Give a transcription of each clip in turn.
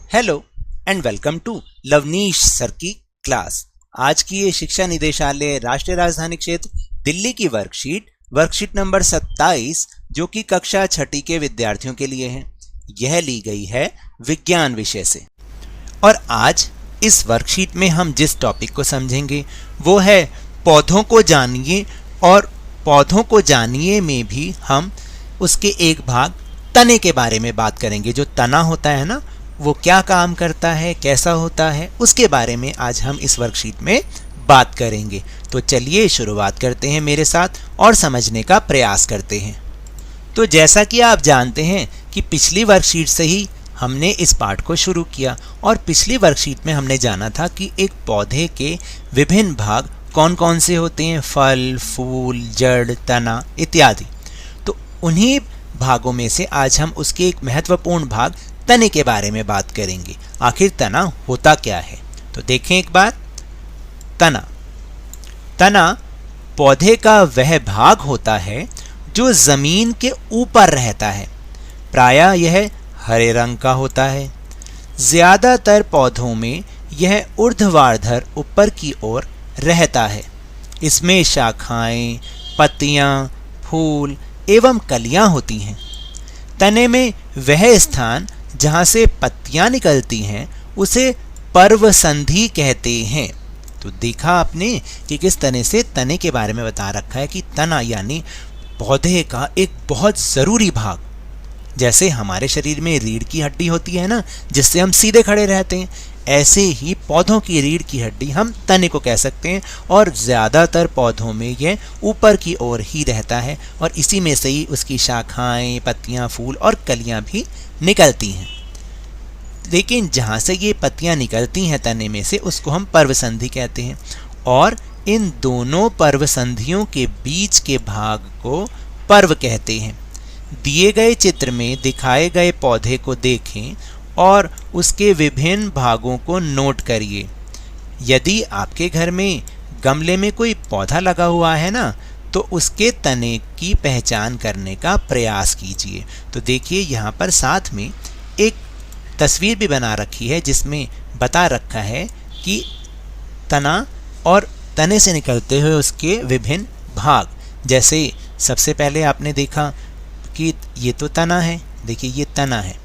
Hello and welcome to Lavneesh sir की class. आज की ये शिक्षा निदेशालय राष्ट्रीय राजधानी क्षेत्र दिल्ली की वर्कशीट नंबर 27 जो कि कक्षा छठी के विद्यार्थियों के लिए है। यह ली गई है विज्ञान विषय से और आज इस वर्कशीट में हम जिस टॉपिक को समझेंगे वो है पौधों को जानिए। और पौधों को जानिए में भी हम उसके एक भाग तने के बारे में बात करेंगे। जो तना होता है ना, वो क्या काम करता है, कैसा होता है, उसके बारे में आज हम इस वर्कशीट में बात करेंगे। तो चलिए शुरुआत करते हैं मेरे साथ और समझने का प्रयास करते हैं। तो जैसा कि आप जानते हैं कि पिछली वर्कशीट से ही हमने इस पाठ को शुरू किया और पिछली वर्कशीट में हमने जाना था कि एक पौधे के विभिन्न भाग कौन कौन से होते हैं, फल, फूल, जड़, तना इत्यादि। तो उन्हीं भागों में से आज हम उसके एक महत्वपूर्ण भाग तने के बारे में बात करेंगे। आखिर तना होता क्या है, तो देखें एक बार। तना पौधे का वह भाग होता है जो जमीन के ऊपर रहता है। प्रायः यह हरे रंग का होता है। ज्यादातर पौधों में यह ऊर्ध्वाधर ऊपर की ओर रहता है। इसमें शाखाएं, पत्तियां, फूल एवं कलियां होती हैं। तने में वह स्थान जहां से पत्तियां निकलती हैं उसे पर्वसंधि कहते हैं। तो देखा आपने कि किस तरह से तने के बारे में बता रखा है कि तना यानी पौधे का एक बहुत जरूरी भाग। जैसे हमारे शरीर में रीढ़ की हड्डी होती है ना, जिससे हम सीधे खड़े रहते हैं, ऐसे ही पौधों की रीढ़ की हड्डी हम तने को कह सकते हैं। और ज़्यादातर पौधों में यह ऊपर की ओर ही रहता है और इसी में से ही उसकी शाखाएं, पत्तियां, फूल और कलियां भी निकलती हैं। लेकिन जहाँ से ये पत्तियां निकलती हैं तने में से, उसको हम पर्वसंधि कहते हैं। और इन दोनों पर्वसंधियों के बीच के भाग को पर्व कहते हैं। दिए गए चित्र में दिखाए गए पौधे को देखें और उसके विभिन्न भागों को नोट करिए। यदि आपके घर में गमले में कोई पौधा लगा हुआ है ना, तो उसके तने की पहचान करने का प्रयास कीजिए। तो देखिए यहाँ पर साथ में एक तस्वीर भी बना रखी है जिसमें बता रखा है कि तना और तने से निकलते हुए उसके विभिन्न भाग। जैसे सबसे पहले आपने देखा कि ये तो तना है, देखिए ये तना है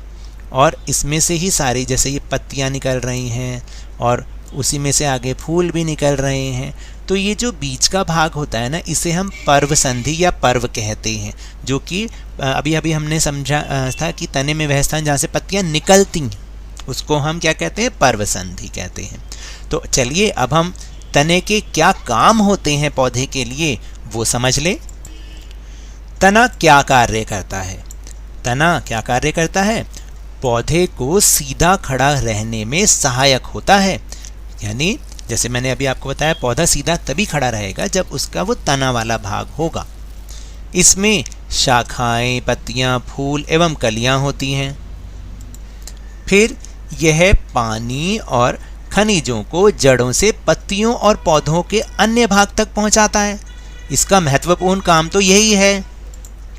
और इसमें से ही सारी, जैसे ये पत्तियां निकल रही हैं और उसी में से आगे फूल भी निकल रहे हैं। तो ये जो बीच का भाग होता है ना, इसे हम पर्वसंधि या पर्व कहते हैं। जो कि अभी अभी हमने समझा था कि तने में वह स्थान जहाँ से पत्तियां निकलती हैं उसको हम क्या कहते हैं, पर्वसंधि कहते हैं। तो चलिए अब हम तने के क्या काम होते हैं पौधे के लिए वो समझ लें। तना क्या कार्य करता है? तना क्या कार्य करता है? पौधे को सीधा खड़ा रहने में सहायक होता है। यानी जैसे मैंने अभी आपको बताया, पौधा सीधा तभी खड़ा रहेगा जब उसका वो तना वाला भाग होगा। इसमें शाखाएं, पत्तियां, फूल एवं कलियां होती हैं। फिर यह पानी और खनिजों को जड़ों से पत्तियों और पौधों के अन्य भाग तक पहुंचाता है। इसका महत्वपूर्ण काम तो यही है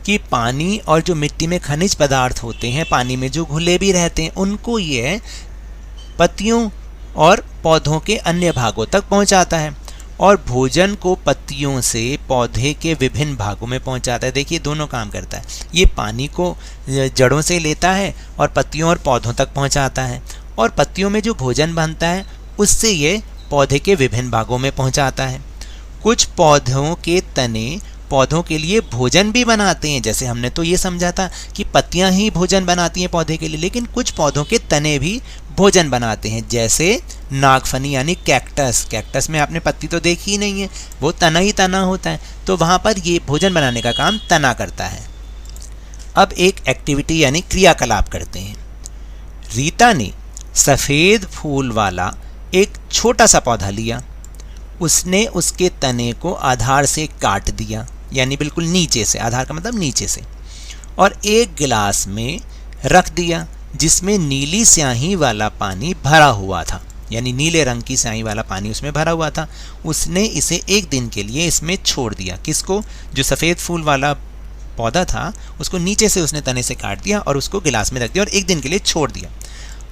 कि पानी और जो मिट्टी में खनिज पदार्थ होते हैं, पानी में जो घुले भी रहते हैं, उनको ये पत्तियों और पौधों के अन्य भागों तक पहुंचाता है। और भोजन को पत्तियों से पौधे के विभिन्न भागों में पहुंचाता है। देखिए दोनों काम करता है। ये पानी को जड़ों से लेता है और पत्तियों और पौधों तक पहुंचाता है। और पत्तियों में जो भोजन बनता है उससे ये पौधे के विभिन्न भागों में पहुंचाता है। कुछ पौधों के तने पौधों के लिए भोजन भी बनाते हैं। जैसे हमने तो ये समझा था कि पत्तियां ही भोजन बनाती हैं पौधे के लिए, लेकिन कुछ पौधों के तने भी भोजन बनाते हैं। जैसे नागफनी यानी कैक्टस। कैक्टस में आपने पत्ती तो देखी ही नहीं है, वो तना ही तना होता है। तो वहाँ पर ये भोजन बनाने का काम तना करता है। अब एक एक्टिविटी यानी क्रियाकलाप करते हैं। रीता ने सफ़ेद फूल वाला एक छोटा सा पौधा लिया। उसने उसके तने को आधार से काट दिया, यानी बिल्कुल नीचे से, आधार का मतलब नीचे से, और एक गिलास में रख दिया जिसमें नीली स्याही वाला पानी भरा हुआ था। यानी नीले रंग की स्याही वाला पानी उसमें भरा हुआ था। उसने इसे एक दिन के लिए इसमें छोड़ दिया। किसको? जो सफ़ेद फूल वाला पौधा था उसको नीचे से उसने तने से काट दिया और उसको गिलास में रख दिया और एक दिन के लिए छोड़ दिया।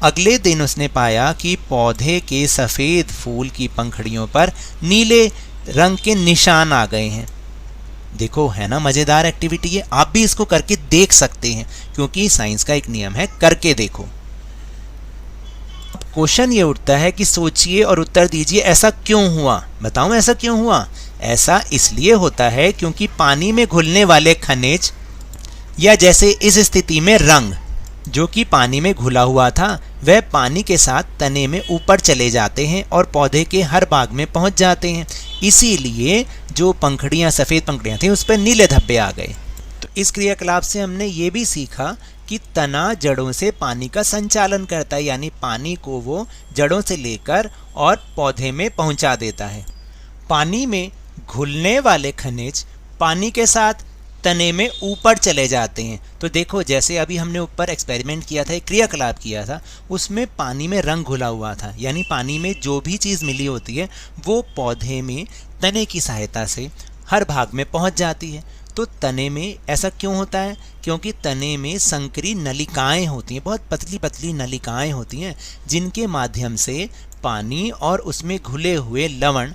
अगले दिन उसने पाया कि पौधे के सफ़ेद फूल की पंखुड़ियों पर नीले रंग के निशान आ गए हैं। देखो, है ना मज़ेदार एक्टिविटी है। आप भी इसको करके देख सकते हैं, क्योंकि साइंस का एक नियम है, करके देखो। क्वेश्चन ये उठता है कि सोचिए और उत्तर दीजिए, ऐसा क्यों हुआ? बताऊं ऐसा क्यों हुआ? ऐसा इसलिए होता है क्योंकि पानी में घुलने वाले खनिज, या जैसे इस स्थिति में रंग, जो कि पानी में घुला हुआ था, वह पानी के साथ तने में ऊपर चले जाते हैं और पौधे के हर भाग में पहुंच जाते हैं। इसीलिए जो पंखुड़ियां, सफ़ेद पंखुड़ियां थी, उस पर नीले धब्बे आ गए। तो इस क्रियाकलाप से हमने ये भी सीखा कि तना जड़ों से पानी का संचालन करता है, यानी पानी को वो जड़ों से लेकर और पौधे में पहुंचा देता है। पानी में घुलने वाले खनिज पानी के साथ तने में ऊपर चले जाते हैं। तो देखो, जैसे अभी हमने ऊपर एक्सपेरिमेंट किया था, एक क्रियाकलाप किया था, उसमें पानी में रंग घुला हुआ था, यानी पानी में जो भी चीज़ मिली होती है वो पौधे में तने की सहायता से हर भाग में पहुंच जाती है। तो तने में ऐसा क्यों होता है? क्योंकि तने में संकरी नलिकाएं होती हैं, बहुत पतली पतली नलिकाएं होती हैं, जिनके माध्यम से पानी और उसमें घुले हुए लवण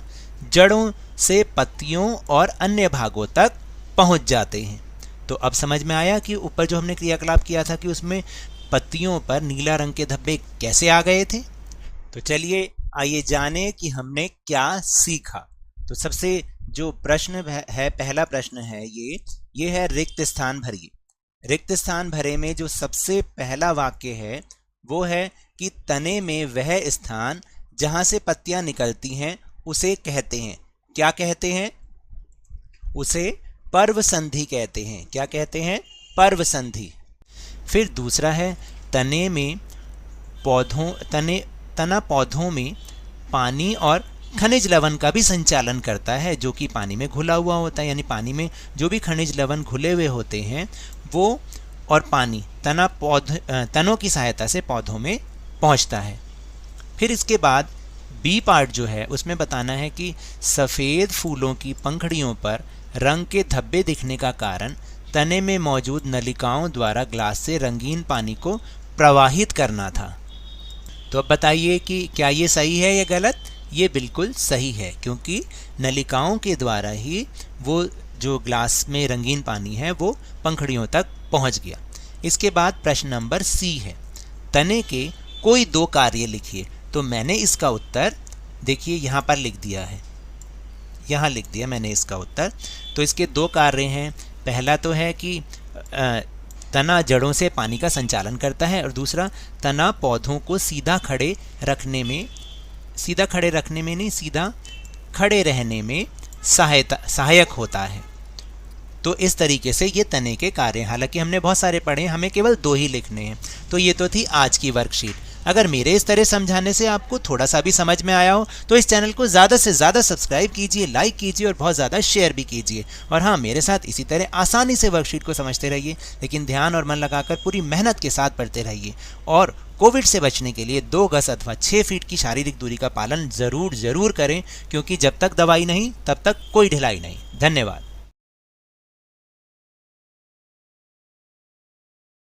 जड़ों से पत्तियों और अन्य भागों तक पहुंच जाते हैं। तो अब समझ में आया कि ऊपर जो हमने क्रियाकलाप किया था कि उसमें पत्तियों पर नीला रंग के धब्बे कैसे आ गए थे। तो चलिए आइए जाने कि हमने क्या सीखा। तो सबसे जो प्रश्न है, पहला प्रश्न है ये है रिक्त स्थान भरिए। रिक्त स्थान भरे में जो सबसे पहला वाक्य है वो है कि तने में वह स्थान जहां से पत्तियां निकलती हैं उसे कहते हैं, क्या कहते हैं? उसे पर्व संधि कहते हैं। क्या कहते हैं? पर्व संधि। फिर दूसरा है तने में तना पौधों में पानी और खनिज लवण का भी संचालन करता है, जो कि पानी में घुला हुआ होता है, यानी पानी में जो भी खनिज लवण घुले हुए होते हैं वो और पानी तनों की सहायता से पौधों में पहुंचता है। फिर इसके बाद बी पार्ट जो है उसमें बताना है कि सफ़ेद फूलों की पंखुड़ियों पर रंग के धब्बे दिखने का कारण तने में मौजूद नलिकाओं द्वारा ग्लास से रंगीन पानी को प्रवाहित करना था। तो अब बताइए कि क्या ये सही है या गलत? ये बिल्कुल सही है, क्योंकि नलिकाओं के द्वारा ही वो जो ग्लास में रंगीन पानी है वो पंखुड़ियों तक पहुंच गया। इसके बाद प्रश्न नंबर सी है, तने के कोई दो कार्य लिखिए। तो मैंने इसका उत्तर देखिए यहाँ पर लिख दिया है, यहाँ लिख दिया मैंने इसका उत्तर। तो इसके दो कार्य हैं। पहला तो है कि तना जड़ों से पानी का संचालन करता है, और दूसरा तना पौधों को सीधा खड़े रहने में सहायक होता है। तो इस तरीके से ये तने के कार्य, हालांकि हमने बहुत सारे पढ़े, हमें केवल दो ही लिखने हैं। तो ये तो थी आज की वर्कशीट। अगर मेरे इस तरह समझाने से आपको थोड़ा सा भी समझ में आया हो तो इस चैनल को ज़्यादा से ज़्यादा सब्सक्राइब कीजिए, लाइक कीजिए और बहुत ज़्यादा शेयर भी कीजिए। और हाँ, मेरे साथ इसी तरह आसानी से वर्कशीट को समझते रहिए, लेकिन ध्यान और मन लगाकर पूरी मेहनत के साथ पढ़ते रहिए। और कोविड से बचने के लिए 2 गज अथवा 6 फीट की शारीरिक दूरी का पालन ज़रूर करें, क्योंकि जब तक दवाई नहीं तब तक कोई ढिलाई नहीं। धन्यवाद।